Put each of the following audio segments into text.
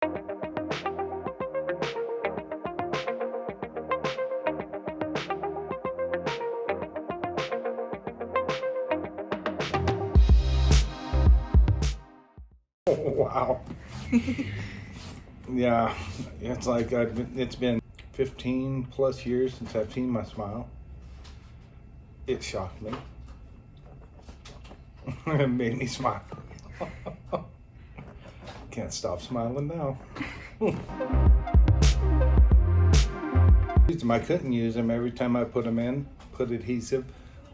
Wow. Yeah, it's like it's been 15 plus years since I've seen my smile. It shocked me. It made me smile. Can't stop smiling now. I couldn't use them. Every time I put them in, put adhesive,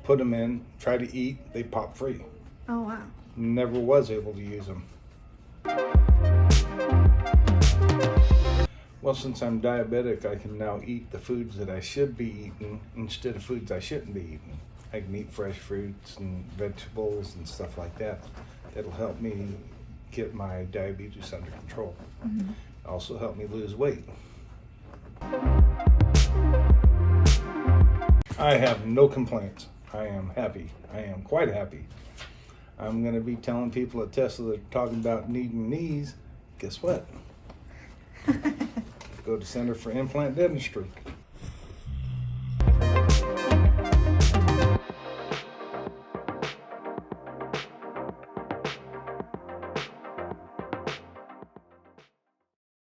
put them in, try to eat, they pop free. Oh, wow. Never was able to use them. Well, since I'm diabetic, I can now eat the foods that I should be eating instead of foods I shouldn't be eating. I can eat fresh fruits and vegetables and stuff like that. That'll help me get my diabetes under control. Mm-hmm. Also help me lose weight. I have no complaints. I am happy. I am quite happy. I'm going to be telling people at Tesla that are talking about needing knees, guess what? Go to Center for Implant Dentistry.